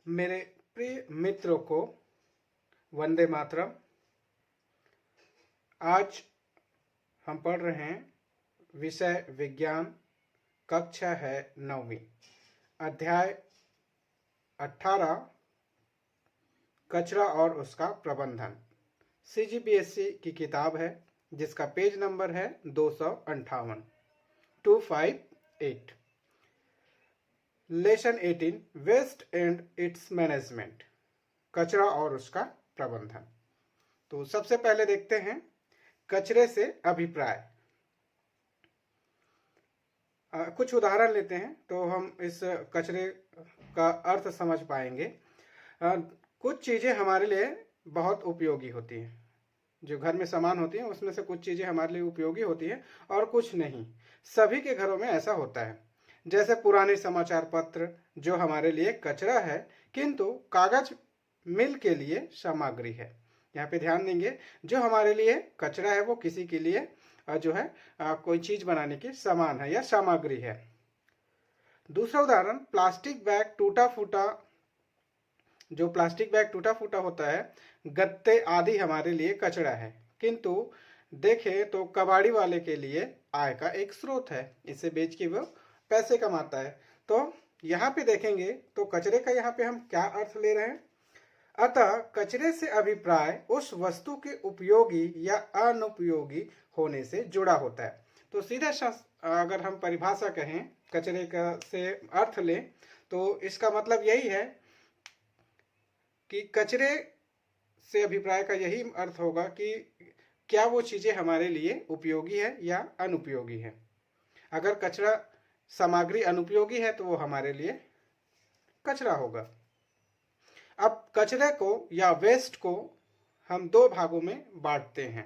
मेरे प्रिय मित्रों को वंदे मातरम। आज हम पढ़ रहे हैं विषय विज्ञान, कक्षा है 9वीं, अध्याय 18 कचरा और उसका प्रबंधन। CGPSC की किताब है जिसका पेज नंबर है 258 258। Lesson 18 waste and its management, कचरा और उसका प्रबंधन। तो सबसे पहले देखते हैं कचरे से अभिप्राय। कुछ उदाहरण लेते हैं तो हम इस कचरे का अर्थ समझ पाएंगे। कुछ चीज़ें हमारे लिए बहुत उपयोगी होती हैं, जो घर में सामान होती हैं उसमें से कुछ चीज़ें हमारे लिए उपयोगी होती हैं और कुछ नहीं। सभी के घरों में ऐसा होता है। जैसे पुराने समाचार पत्र जो हमारे लिए कचरा है किंतु कागज मिल के लिए सामग्री है। यहाँ पे ध्यान देंगे, जो हमारे लिए कचरा है वो किसी के लिए जो है कोई चीज बनाने की सामान है या सामग्री है। दूसरा उदाहरण, प्लास्टिक बैग टूटा फूटा। जो प्लास्टिक बैग टूटा फूटा होता है, गत्ते आदि हमारे लिए कचरा है किंतु देखें तो कबाड़ी वाले के लिए आय का एक स्रोत है। इसे बेच के वो पैसे कमाता है। तो यहाँ पे देखेंगे तो कचरे का यहाँ पे हम क्या अर्थ ले रहे हैं। अतः कचरे से अभिप्राय उस वस्तु के उपयोगी या अनुपयोगी होने से जुड़ा होता है। तो सीधा अगर हम परिभाषा कहें कचरे का से अर्थ लें तो इसका मतलब यही है कि कचरे से अभिप्राय का यही अर्थ होगा कि क्या वो चीज़ें हमारे लिए उपयोगी है या अनुपयोगी है। अगर कचरा सामग्री अनुपयोगी है तो वो हमारे लिए कचरा होगा। अब कचरे को या वेस्ट को हम दो भागों में बांटते हैं।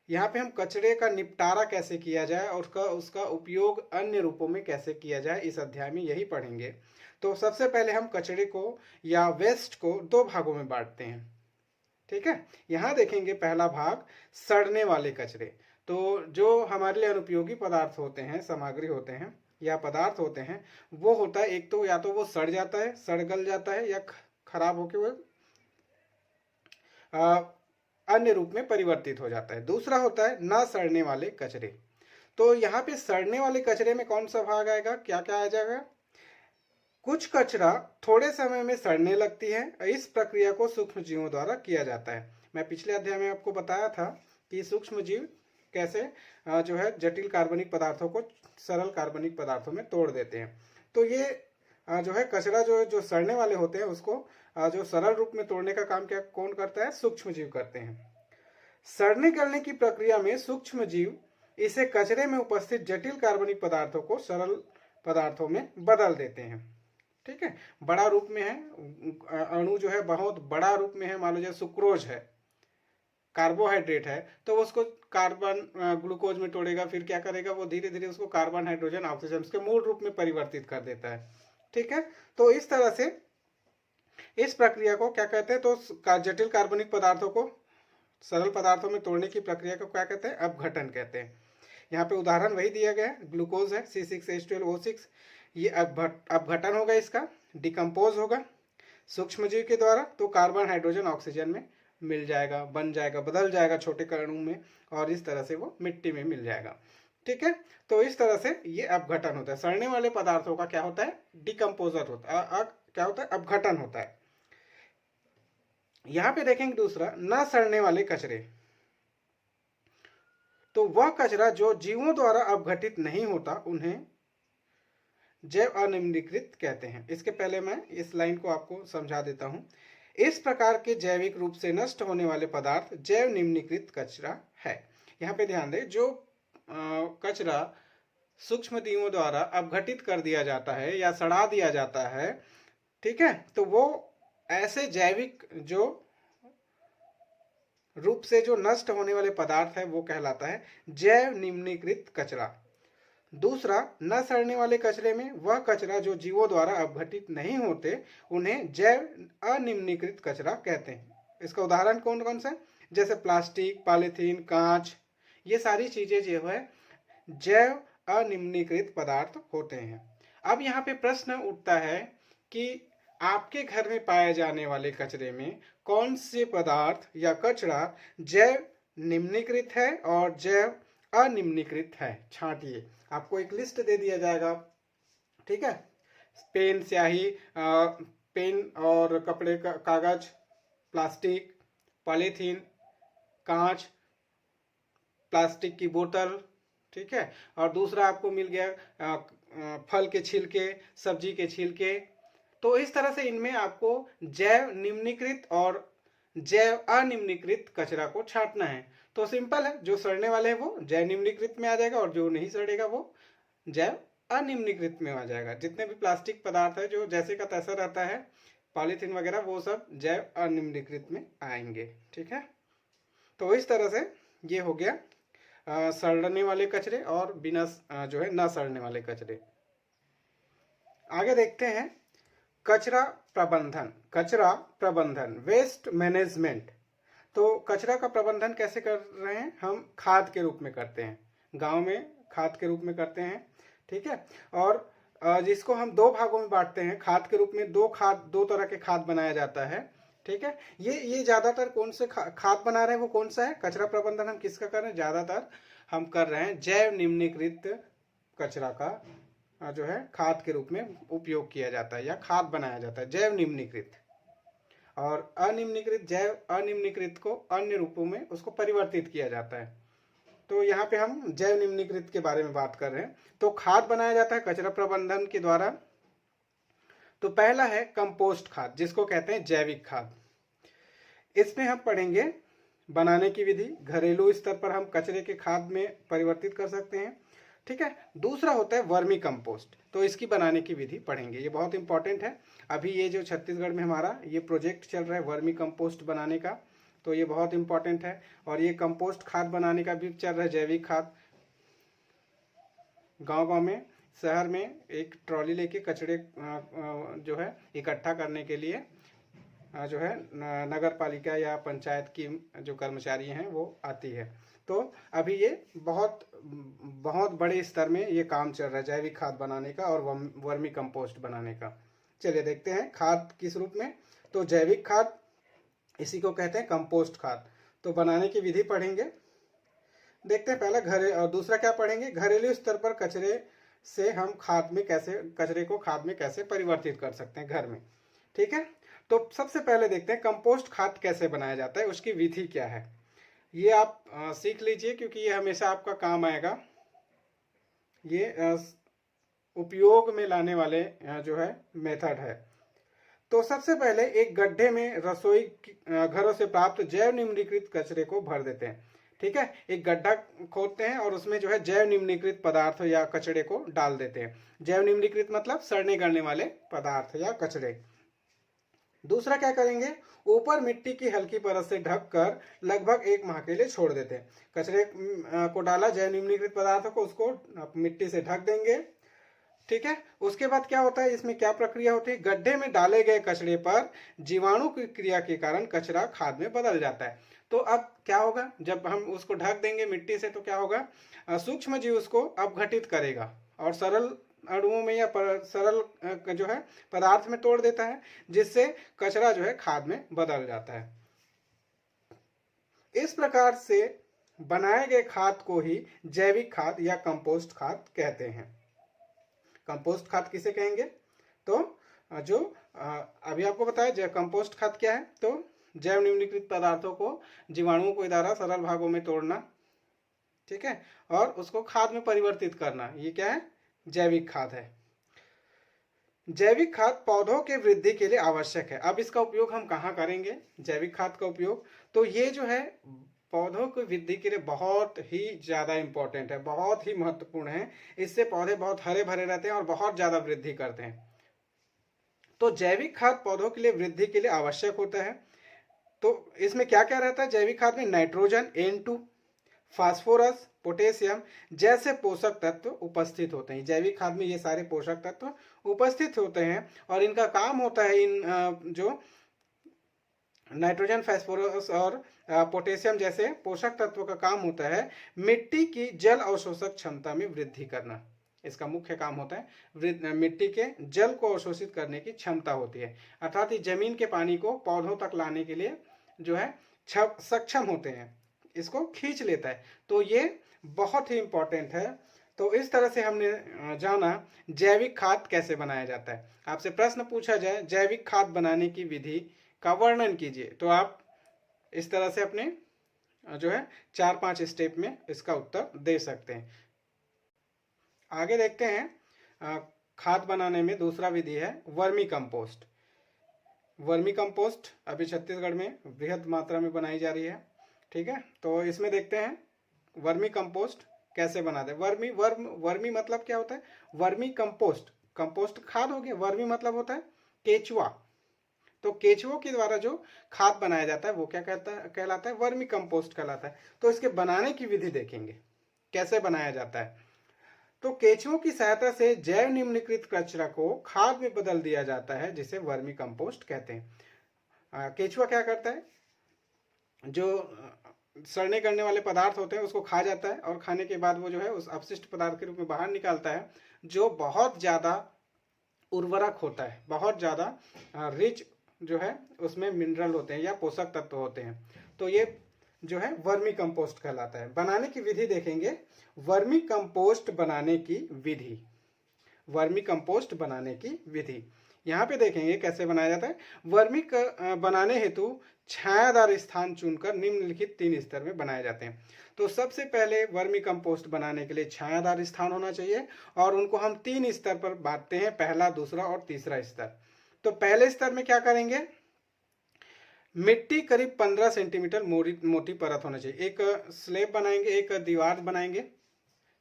यहाँ पे हम कचरे का निपटारा कैसे किया जाए और उसका उपयोग अन्य रूपों में कैसे किया जाए इस अध्याय में यही पढ़ेंगे। तो सबसे पहले हम कचरे को या वेस्ट को दो भागों में बांटते हैं। ठीक है, यहाँ देखेंगे पहला भाग, सड़ने वाले कचरे। तो जो हमारे लिए अनुपयोगी पदार्थ होते हैं, सामग्री होते हैं या पदार्थ होते हैं, वो होता है एक तो या तो वो सड़ जाता है, सड़ गल जाता है या खराब होकर वो अन्य रूप में परिवर्तित हो जाता है। दूसरा होता है ना सड़ने वाले कचरे। तो यहाँ पे सड़ने वाले कचरे में कौन सा भाग आएगा, क्या क्या आ जाएगा। कुछ कचरा थोड़े समय में सड़ने लगती है। इस प्रक्रिया को सूक्ष्म जीवों द्वारा किया जाता है। मैं पिछले अध्याय में आपको बताया था कि सूक्ष्म जीव कैसे जो है जटिल कार्बनिक पदार्थों को सरल कार्बनिक पदार्थों में तोड़ देते हैं। तो ये जो है कचरा जो सड़ने वाले होते हैं उसको जो सरल रूप में तोड़ने का काम क्या कौन करता है, सूक्ष्म जीव करते हैं। सड़ने गलने की प्रक्रिया में सूक्ष्म जीव इसे कचरे में उपस्थित जटिल कार्बनिक पदार्थों को सरल पदार्थों में बदल देते हैं। ठीक है, बड़ा रूप में है, अणु जो है बहुत बड़ा रूप में है। मान लो जैसे सुक्रोज है, कार्बोहाइड्रेट है, तो उसको कार्बन ग्लूकोज में तोड़ेगा, फिर क्या करेगा वो धीरे धीरे उसको कार्बन हाइड्रोजन ऑक्सीजन के मूल रूप में परिवर्तित कर देता है। ठीक है, तो इस तरह से इस प्रक्रिया को क्या कहते हैं, तो जटिल कार्बनिक पदार्थों को सरल पदार्थों में तोड़ने की प्रक्रिया को क्या कहते हैं, अपघटन कहते हैं। यहाँ पे उदाहरण वही दिया गया है, ग्लूकोज है C6H12O6, ये अपघटन होगा, इसका डिकम्पोज होगा सूक्ष्म जीव के द्वारा, तो कार्बन हाइड्रोजन ऑक्सीजन में मिल जाएगा, बन जाएगा, बदल जाएगा छोटे कणों में, और इस तरह से वो मिट्टी में मिल जाएगा। ठीक है, तो इस तरह से ये अपघटन होता है। सड़ने वाले पदार्थों का क्या होता है, डिकम्पोजर होता है, क्या होता है, अपघटन होता है। यहां पे देखेंगे दूसरा, न सड़ने वाले कचरे। तो वह कचरा जो जीवों द्वारा अपघटित नहीं होता उन्हें जैव अनिम्नीकृत कहते हैं। इसके पहले मैं इस लाइन को आपको समझा देता हूं। इस प्रकार के जैविक रूप से नष्ट होने वाले पदार्थ जैव निम्नीकृत कचरा है। यहाँ पे ध्यान दें, जो कचरा सूक्ष्म जीवों द्वारा अपघटित कर दिया जाता है या सड़ा दिया जाता है, ठीक है, तो वो ऐसे जैविक जो रूप से जो नष्ट होने वाले पदार्थ है वो कहलाता है जैव निम्नीकृत कचरा। दूसरा, न सड़ने वाले कचरे में वह कचरा जो जीवों द्वारा अपघटित नहीं होते उन्हें जैव अनिम्नीकृत कचरा कहते हैं। इसका उदाहरण कौन कौन सा है, जैसे प्लास्टिक, पॉलीथीन, कांच, ये सारी चीजें जो है जैव अनिम्नीकृत पदार्थ होते हैं। अब यहाँ पे प्रश्न उठता है कि आपके घर में पाए जाने वाले कचरे में कौन से पदार्थ या कचरा जैव निम्नीकृत है और जैव अनिम्नीकृत है, छांटिए। आपको एक लिस्ट दे दिया जाएगा, ठीक है। पेन, स्याही, पेन और कपड़े का कागज, प्लास्टिक, पॉलीथीन, कांच, प्लास्टिक की बोतल, ठीक है। और दूसरा आपको मिल गया फल के छिलके, सब्जी के छिलके। तो इस तरह से इनमें आपको जैव निम्नीकृत और जैव अनिम्नीकृत कचरा को छांटना है। तो सिंपल है, जो सड़ने वाले हैं वो जैव निम्नीकृत में आ जाएगा और जो नहीं सड़ेगा वो जैव अनिम्नीकृत में आ जाएगा। जितने भी प्लास्टिक पदार्थ है जो जैसे का तैसा रहता है, पॉलीथीन वगैरह, वो सब जैव अनिम्नीकृत में आएंगे, ठीक है। तो इस तरह से ये हो गया सड़ने वाले कचरे और बिना जो है न सड़ने वाले कचरे। आगे देखते हैं कचरा प्रबंधन। कचरा प्रबंधन, वेस्ट मैनेजमेंट। तो कचरा का प्रबंधन कैसे कर रहे हैं? हम खाद के रूप में करते हैं, गांव में खाद के रूप में करते हैं, ठीक है। और जिसको हम दो भागों में बांटते हैं खाद के रूप में। दो तरह के खाद बनाया जाता है, ठीक है। ये ज्यादातर कौन से खाद बना रहे हैं, वो कौन सा है? कचरा प्रबंधन हम किसका कर रहे हैं? ज्यादातर हम कर रहे हैं जैव निम्नीकृत कचरा का जो है खाद के रूप में उपयोग किया जाता है या खाद बनाया जाता है, जैव निम्नीकृत। और अनिम्नीकृत, जैव अनिम्नीकृत को अन्य रूपों में उसको परिवर्तित किया जाता है। तो यहाँ पे हम जैव निम्नीकृत के बारे में बात कर रहे हैं। तो खाद बनाया जाता है कचरा प्रबंधन के द्वारा। तो पहला है कंपोस्ट खाद, जिसको कहते हैं जैविक खाद। इसमें हम पढ़ेंगे बनाने की विधि, घरेलू स्तर पर हम कचरे के खाद में परिवर्तित कर सकते हैं, ठीक है। दूसरा होता है वर्मी कंपोस्ट, तो इसकी बनाने की विधि पढ़ेंगे, ये बहुत इंपॉर्टेंट है। अभी ये जो छत्तीसगढ़ में हमारा ये प्रोजेक्ट चल रहा है वर्मी कंपोस्ट बनाने का, तो ये बहुत इंपॉर्टेंट है। और ये कंपोस्ट खाद बनाने का भी चल रहा है, जैविक खाद। गांव-गांव में, शहर में एक ट्रॉली लेके कचड़े जो है इकट्ठा करने के लिए जो है नगर पालिका या पंचायत की जो कर्मचारी हैं वो आती है। तो अभी ये बहुत बड़े स्तर में ये काम चल रहा है जैविक खाद बनाने का और वर्मी कंपोस्ट बनाने का। चलिए देखते हैं खाद किस रूप में। तो जैविक खाद, इसी को कहते हैं कंपोस्ट खाद। तो बनाने की विधि पढ़ेंगे, देखते हैं। पहला और दूसरा क्या पढ़ेंगे? घरेलू स्तर पर कचरे से हम कचरे को खाद में कैसे परिवर्तित कर सकते हैं घर में, ठीक है। तो सबसे पहले देखते हैं कंपोस्ट खाद कैसे बनाया जाता है, उसकी विधि क्या है। ये आप सीख लीजिए, क्योंकि ये हमेशा आपका काम आएगा। ये उपयोग में लाने वाले जो है मेथड है। तो सबसे पहले एक गड्ढे में रसोई घरों से प्राप्त जैव निम्नीकृत कचरे को भर देते हैं, ठीक है। एक गड्ढा खोदते हैं और उसमें जो है जैव निम्नीकृत पदार्थ या कचरे को डाल देते हैं। जैव निम्नीकृत मतलब सड़ने गलने वाले पदार्थ या कचरे। दूसरा क्या करेंगे? ऊपर मिट्टी की हल्की परत से ढककर लगभग 1 माह के लिए छोड़ देते हैं। कचरे को डाला, जैव निम्नीकृत पदार्थों को, उसको मिट्टी से ढक देंगे, ठीक है। उसके बाद क्या होता है, इसमें क्या प्रक्रिया होती है? गड्ढे में डाले गए कचरे पर जीवाणु की क्रिया के कारण कचरा खाद में बदल जाता है। तो अब क्या होगा, जब हम उसको ढक देंगे मिट्टी से, तो क्या होगा? सूक्ष्म जीव उसको अपघटित करेगा और सरल अणुओं में या सरल जो है पदार्थ में तोड़ देता है, जिससे कचरा जो है खाद में बदल जाता है। इस प्रकार से बनाए गए खाद को ही जैविक खाद या कंपोस्ट खाद कहते हैं। कंपोस्ट खाद किसे कहेंगे? तो जो अभी आपको बताया कंपोस्ट खाद क्या है, तो जैव निम्नीकृत पदार्थों को, जीवाणुओं को द्वारा सरल भागों में तोड़ना, ठीक है, और उसको खाद में परिवर्तित करना, ये क्या है? जैविक खाद है। जैविक खाद पौधों के वृद्धि के लिए आवश्यक है। अब इसका उपयोग हम कहाँ करेंगे, जैविक खाद का उपयोग? तो ये जो है पौधों की वृद्धि के लिए बहुत ही ज़्यादा इम्पोर्टेंट है, बहुत ही महत्वपूर्ण है। इससे पौधे बहुत हरे भरे रहते हैं और बहुत ज़्यादा वृद्धि करते हैं। तो जैविक खाद पौधों के लिए वृद्धि के लिए आवश्यक होता है। तो इसमें क्या क्या रहता है जैविक खाद में? नाइट्रोजन, N2, फास्फोरस, पोटेशियम जैसे पोषक तत्व उपस्थित होते हैं। जैविक खाद में ये सारे पोषक तत्व उपस्थित होते हैं और इनका काम होता है, इन जो नाइट्रोजन, फास्फोरस और पोटेशियम जैसे पोषक तत्वों का काम होता है मिट्टी की जल अवशोषक क्षमता में वृद्धि करना। इसका मुख्य काम होता है मिट्टी के जल को अवशोषित करने की क्षमता होती है, अर्थात ये जमीन के पानी को पौधों तक लाने के लिए जो है सक्षम होते हैं, इसको खींच लेता है। तो ये बहुत ही इंपॉर्टेंट है। तो इस तरह से हमने जाना जैविक खाद कैसे बनाया जाता है। आपसे प्रश्न पूछा जाए जैविक खाद बनाने की विधि का वर्णन कीजिए, तो आप इस तरह से अपने जो है 4-5 स्टेप में इसका उत्तर दे सकते हैं। आगे देखते हैं खाद बनाने में दूसरा विधि है वर्मी कंपोस्ट। वर्मी कंपोस्ट अभी छत्तीसगढ़ में बृहद मात्रा में बनाई जा रही है, ठीक है। तो इसमें देखते हैं वर्मी कंपोस्ट कैसे बनाते हैं। वर्मी मतलब क्या होता है, वर्मी कंपोस्ट, कंपोस्ट खाद हो गया, वर्मी मतलब होता है केचुआ। तो केचुओं के द्वारा जो खाद बनाया जाता है वो क्या कहलाता है, वर्मी कंपोस्ट कहलाता है। तो इसके बनाने की विधि देखेंगे कैसे बनाया जाता है। तो केचुओं की सहायता से जैव निम्नीकृत कचरा को खाद में बदल दिया जाता है, जिसे वर्मी कंपोस्ट कहते हैं। केचुआ क्या करता है, जो सड़ने करने वाले पदार्थ होते हैं उसको खा जाता है, और खाने के बाद वो जो है उस अपशिष्ट पदार्थ के रूप में बाहर निकालता है, जो बहुत ज़्यादा उर्वरक होता है, बहुत ज़्यादा रिच जो है उसमें मिनरल होते हैं या पोषक तत्व होते हैं। तो ये जो है वर्मी कंपोस्ट कहलाता है। बनाने की विधि देखेंगे, वर्मी कंपोस्ट बनाने की विधि, वर्मी कंपोस्ट बनाने की विधि यहाँ पे देखेंगे कैसे बनाया जाता है। वर्मी बनाने हेतु छायादार स्थान चुनकर निम्नलिखित 3 स्तर में बनाए जाते हैं। तो सबसे पहले वर्मी कंपोस्ट बनाने के लिए छायादार स्थान होना चाहिए, और उनको हम 3 स्तर पर बांटते हैं, पहला, दूसरा और तीसरा स्तर। तो पहले स्तर में क्या करेंगे, मिट्टी करीब 15 सेंटीमीटर मोटी परत होना चाहिए। एक स्लेब बनाएंगे, एक दीवार बनाएंगे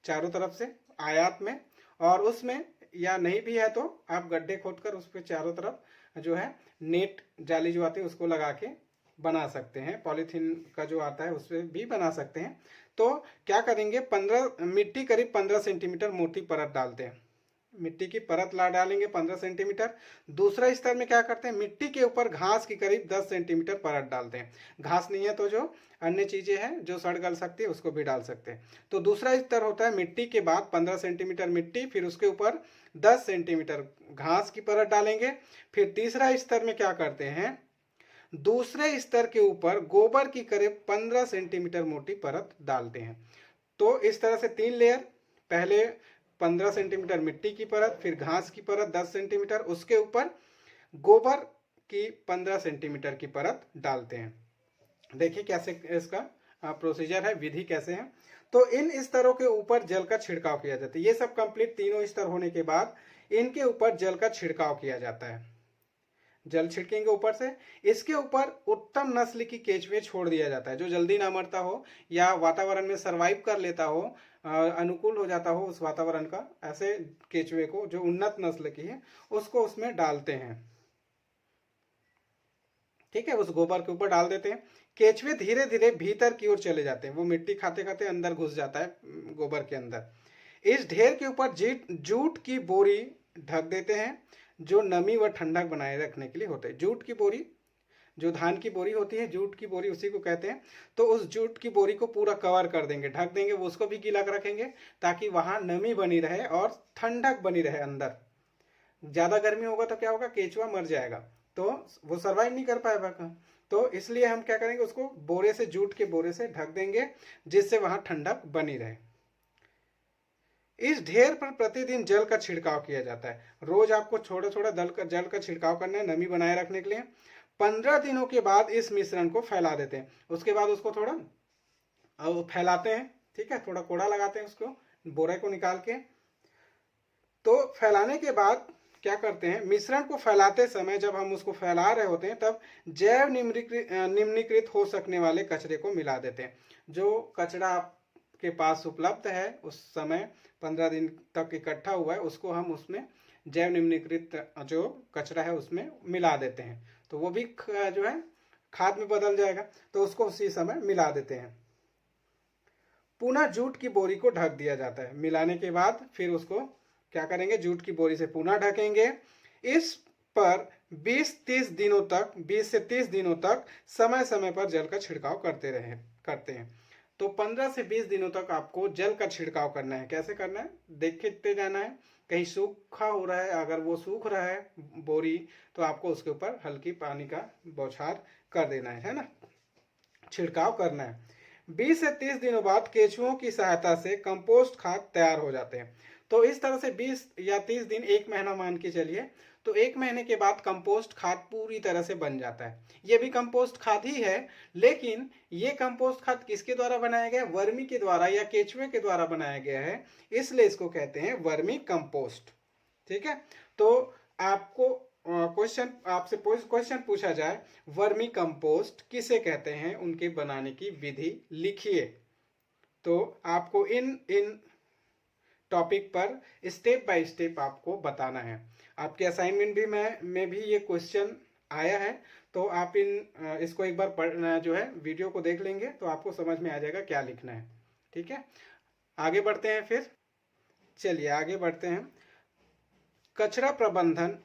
चारों तरफ से आयात में, और उसमें या नहीं भी है तो आप गड्ढे खोदकर उस पर चारों तरफ जो है नेट जाली जो आती है उसको लगा के बना सकते हैं, पॉलीथीन का जो आता है उस पर भी बना सकते हैं। तो क्या करेंगे, मिट्टी करीब 15 सेंटीमीटर मोटी परत डालते हैं, मिट्टी की परत ला डालेंगे 15 सेंटीमीटर। दूसरा स्तर में क्या करते हैं, मिट्टी के ऊपर घास की करीब 10 सेंटीमीटर परत डालते हैं। घास नहीं है तो जो अन्य चीजें हैं जो सड़ गल सकती है उसको भी डाल सकते हैं। तो दूसरा स्तर होता है मिट्टी के बाद 15 सेंटीमीटर मिट्टी, फिर उसके ऊपर 10 सेंटीमीटर घास की परत डालेंगे। फिर तीसरा स्तर में क्या करते हैं, दूसरे स्तर के ऊपर गोबर की करीब 15 सेंटीमीटर मोटी परत डालते हैं। तो इस तरह से 3 लेयर, पहले 15 सेंटीमीटर मिट्टी की परत, फिर घास की परत 10 सेंटीमीटर, उसके ऊपर गोबर की 15 सेंटीमीटर की परत डालते हैं। देखिए कैसे इसका प्रोसीजर है, विधि कैसे है। तो इन स्तरों के ऊपर जल का छिड़काव किया जाता है। ये सब कंप्लीट तीनों स्तर होने के बाद इनके ऊपर जल का छिड़काव किया जाता है, जल छिड़केंगे ऊपर से। इसके ऊपर उत्तम नस्ल की केचुए छोड़ दिया जाता है, जो जल्दी ना मरता हो या वातावरण में सरवाइव कर लेता हो, अनुकूल हो जाता हो उस वातावरण का, ऐसे केचुए को जो उन्नत नस्ल की है उसको उसमें डालते हैं, ठीक है, उस गोबर के ऊपर डाल देते हैं। केचुए धीरे धीरे भीतर की ओर चले जाते हैं, वो मिट्टी खाते खाते अंदर घुस जाता है गोबर के अंदर। इस ढेर के ऊपर जूट की बोरी ढक देते हैं, जो नमी व ठंडक बनाए रखने के लिए होते हैं। जूट की बोरी, जो धान की बोरी होती है, जूट की बोरी उसी को कहते हैं। तो उस जूट की बोरी को पूरा कवर कर देंगे, ढक देंगे, वो उसको भी गीला रखेंगे ताकि वहां नमी बनी रहे और ठंडक बनी रहे अंदर। ज्यादा गर्मी होगा तो क्या होगा, केचुआ मर जाएगा, तो वो सर्वाइव नहीं कर पाएगा। तो इसलिए हम क्या करेंगे, उसको बोरे से, जूट के बोरे से ढक देंगे, जिससे वहां ठंडक बनी रहे। इस ढेर पर प्रतिदिन जल का छिड़काव किया जाता है। रोज आपको थोड़ा थोड़ा जल का छिड़काव करना है, नमी बनाए रखने के लिए। 15 दिनों के बाद इस मिश्रण को फैला देते हैं। उसके बाद उसको थोड़ा फैलाते हैं, ठीक है, थोड़ा कोड़ा लगाते हैं उसको, बोरे को निकाल के। तो फैलाने के बाद क्या करते हैं, मिश्रण को फैलाते समय जब हम उसको फैला रहे होते हैं तब जैव निम्नीकृत हो सकने वाले कचरे को मिला देते हैं। जो कचरा आपके पास उपलब्ध है उस समय 15 दिन तक इकट्ठा हुआ है, उसको हम उसमें जैव निम्नीकृत जो कचरा है उसमें मिला देते हैं। तो वो भी जो है खाद में बदल जाएगा, तो उसको उसी समय मिला देते हैं। पुनः जूट की बोरी को ढक दिया जाता है। मिलाने के बाद फिर उसको क्या करेंगे, जूट की बोरी से पुनः ढकेंगे। इस पर 20 से 30 दिनों तक समय समय पर जल का छिड़काव करते हैं। तो 15 से 20 दिनों तक आपको जल का छिड़काव करना है। कैसे करना है, देखते जाना है, कहीं सूखा हो रहा है, अगर वो सूख रहा है बोरी तो आपको उसके ऊपर हल्की पानी का बौछार कर देना है ना, छिड़काव करना है। 20 से 30 दिनों बाद केंचुओं की सहायता से कंपोस्ट खाद तैयार हो जाते हैं। तो इस तरह से 20 या 30 दिन, 1 महीना मान के चलिए, तो 1 महीने के बाद कंपोस्ट खाद पूरी तरह से बन जाता है। ये भी कंपोस्ट खाद ही है, लेकिन ये कंपोस्ट खाद किसके द्वारा बनाया गया, वर्मी के द्वारा या केंचुए के द्वारा बनाया गया है, इसलिए इसको कहते हैं वर्मी कंपोस्ट। ठीक है, तो आपको क्वेश्चन आपसे क्वेश्चन पूछा जाए वर्मी कंपोस्ट किसे कहते हैं, उनके बनाने की विधि लिखिए। तो आपको इन टॉपिक पर स्टेप बाय स्टेप आपको बताना है। आपके असाइनमेंट भी में भी ये क्वेश्चन आया है, तो आप इसको एक बार पढ़ना जो है वीडियो को देख लेंगे तो आपको समझ में आ जाएगा क्या लिखना है। ठीक है, आगे बढ़ते हैं फिर। चलिए आगे बढ़ते हैं। कचरा प्रबंधन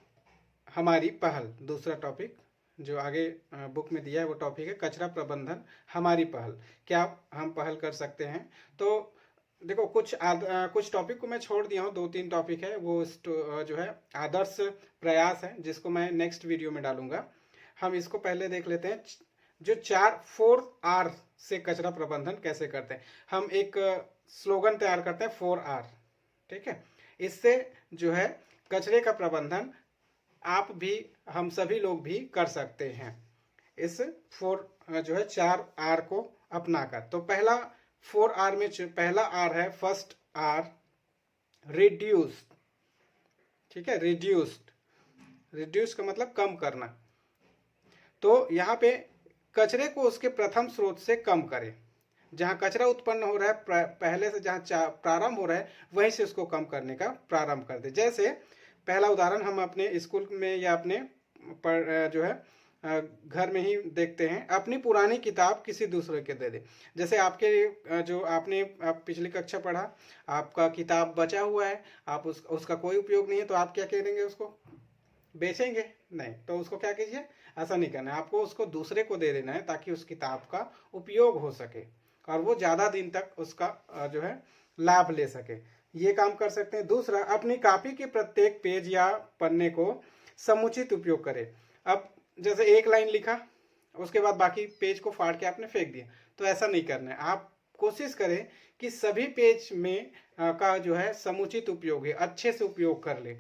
हमारी पहल, दूसरा टॉपिक जो आगे बुक में दिया है वो टॉपिक है कचरा प्रबंधन हमारी पहल। क्या हम पहल कर सकते हैं? तो देखो कुछ टॉपिक को मैं छोड़ दिया हूँ, 2-3 टॉपिक है वो जो है आदर्श प्रयास है, जिसको मैं नेक्स्ट वीडियो में डालूंगा। हम इसको पहले देख लेते हैं, जो 4R से कचरा प्रबंधन कैसे करते हैं। हम एक स्लोगन तैयार करते हैं 4R। ठीक है, इससे जो है कचरे का प्रबंधन आप भी, हम सभी लोग भी कर सकते हैं इस 4R को अपनाकर। तो पहला 4R में पहला R है, फर्स्ट R, रिड्यूस। ठीक है, रिड्यूस का मतलब कम करना। तो यहाँ पे कचरे को उसके प्रथम स्रोत से कम करें। जहाँ कचरा उत्पन्न हो रहा है पहले से, जहाँ प्रारंभ हो रहा है वहीं से उसको कम करने का प्रारंभ कर दे। जैसे पहला उदाहरण हम अपने स्कूल में या अपने जो है घर में ही देखते हैं, अपनी पुरानी किताब किसी दूसरे के दे दे। जैसे आपके जो आपने पिछली कक्षा पढ़ा, आपका किताब बचा हुआ है, आप उसका कोई उपयोग नहीं है, तो आप क्या करेंगे, उसको बेचेंगे नहीं। तो उसको क्या कीजिए, ऐसा नहीं करना है, आपको उसको दूसरे को दे देना है ताकि उस किताब का उपयोग हो सके और वो ज़्यादा दिन तक उसका जो है लाभ ले सके। ये काम कर सकते हैं। दूसरा, अपनी कॉपी के प्रत्येक पेज या पन्ने को समुचित उपयोग करें। अब जैसे एक लाइन लिखा, उसके बाद बाकी पेज को फाड़ के आपने फेंक दिया, तो ऐसा नहीं करना है। आप कोशिश करें कि सभी पेज में का जो है समुचित उपयोग है, अच्छे से उपयोग कर ले।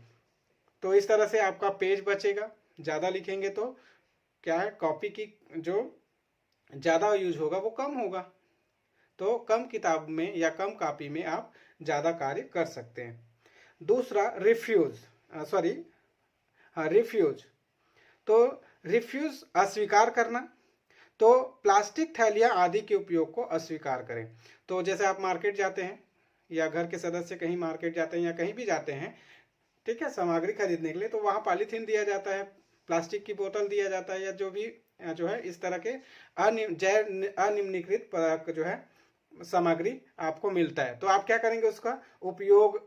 तो इस तरह से आपका पेज बचेगा। ज़्यादा लिखेंगे तो क्या है, कॉपी की जो ज़्यादा यूज होगा वो कम होगा। तो कम किताब में या कम कॉपी में आप ज़्यादा कार्य कर सकते हैं। दूसरा, रिफ्यूज। तो रिफ्यूज अस्वीकार करना। तो प्लास्टिक थैलियाँ आदि के उपयोग को अस्वीकार करें। तो जैसे आप मार्केट जाते हैं या घर के सदस्य कहीं मार्केट जाते हैं या कहीं भी जाते हैं, ठीक है, सामग्री खरीदने के लिए, तो वहाँ पॉलीथीन दिया जाता है, प्लास्टिक की बोतल दिया जाता है, या जो भी जो है इस तरह के अनिम्नीकृत पदार्थ जो है सामग्री आपको मिलता है। तो आप क्या करेंगे, उसका उपयोग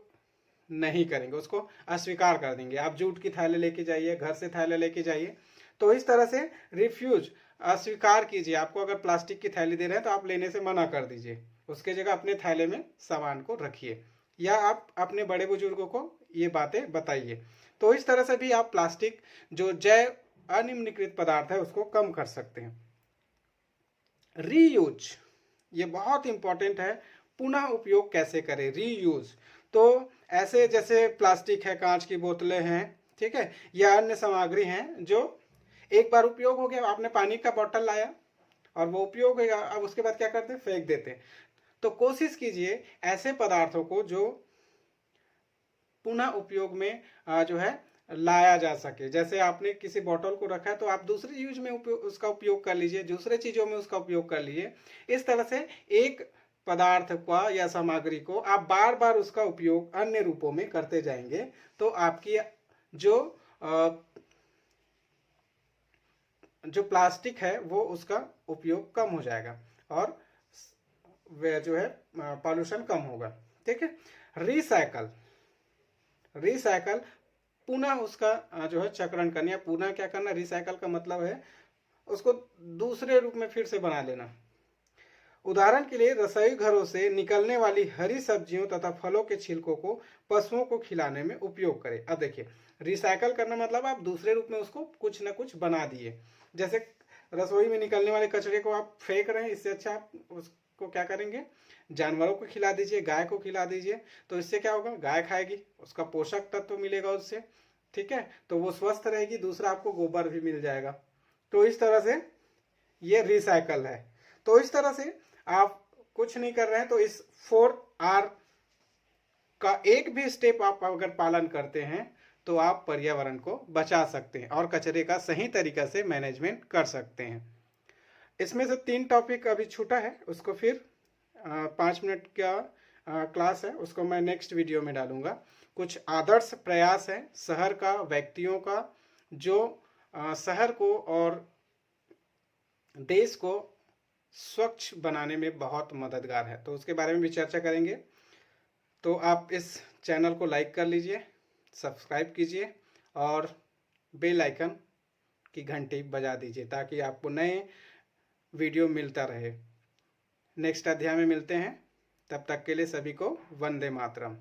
नहीं करेंगे, उसको अस्वीकार कर देंगे। आप जूट की थैले लेके जाइए, घर से थैले लेके जाइए। तो इस तरह से रिफ्यूज अस्वीकार कीजिए। आपको अगर प्लास्टिक की थैली दे रहे हैं तो आप लेने से मना कर दीजिए, उसके जगह अपने थैले में सामान को रखिए, या आप अपने बड़े बुजुर्गों को ये बातें बताइए। तो इस तरह से भी आप प्लास्टिक जो जैव अनिम्नीकृत पदार्थ है उसको कम कर सकते हैं। रीयूज, ये बहुत इंपॉर्टेंट है। पुनः उपयोग कैसे करें, रीयूज। तो ऐसे जैसे प्लास्टिक है, कांच की बोतलें हैं, ठीक है, या अन्य सामग्री हैं जो एक बार उपयोग हो गया, आपने पानी का बोतल लाया और वो उपयोग हो गया, अब उसके बाद क्या करते हैं, फेंक देते हैं। तो कोशिश कीजिए ऐसे पदार्थों को जो पुनः उपयोग में जो है लाया जा सके। जैसे आपने किसी बोतल को रखा है तो आप दूसरे यूज में उसका उपयोग कर लीजिए, दूसरे चीज़ों में उसका उपयोग कर लीजिए। इस तरह से एक पदार्थ का या सामग्री को आप बार बार उसका उपयोग अन्य रूपों में करते जाएंगे, तो आपकी जो प्लास्टिक है वो उसका उपयोग कम हो जाएगा और जो है पॉल्यूशन कम होगा। ठीक है, रिसाइकल पुनः उसका जो है चक्रण करना, या पुनः क्या करना, रिसाइकल का मतलब है उसको दूसरे रूप में फिर से बना लेना। उदाहरण के लिए रसोई घरों से निकलने वाली हरी सब्जियों तथा फलों के छिलकों को पशुओं को खिलाने में उपयोग करें। अब देखिए, रिसाइकल करना मतलब आप दूसरे रूप में उसको कुछ ना कुछ बना दिए। जैसे रसोई में निकलने वाले कचरे को आप फेंक रहे हैं, इससे अच्छा आप उसको क्या करेंगे, जानवरों को खिला दीजिए, गाय को खिला दीजिए। तो इससे क्या होगा, गाय खाएगी, उसका पोषक तत्व मिलेगा उससे, ठीक है, तो वो स्वस्थ रहेगी, दूसरा आपको गोबर भी मिल जाएगा। तो इस तरह से ये रिसाइकल है। तो इस तरह से आप कुछ नहीं कर रहे हैं तो इस 4R का एक भी स्टेप आप अगर पालन करते हैं तो आप पर्यावरण को बचा सकते हैं और कचरे का सही तरीका से मैनेजमेंट कर सकते हैं। इसमें से 3 टॉपिक अभी छूटा है, उसको फिर 5 मिनट का क्लास है, उसको मैं नेक्स्ट वीडियो में डालूंगा। कुछ आदर्श प्रयास है शहर का, व्यक्तियों का, जो शहर को और देश को स्वच्छ बनाने में बहुत मददगार है, तो उसके बारे में भी चर्चा करेंगे। तो आप इस चैनल को लाइक कर लीजिए, सब्सक्राइब कीजिए और बेल आइकन की घंटी बजा दीजिए ताकि आपको नए वीडियो मिलता रहे। नेक्स्ट अध्याय में मिलते हैं, तब तक के लिए सभी को वंदे मातरम।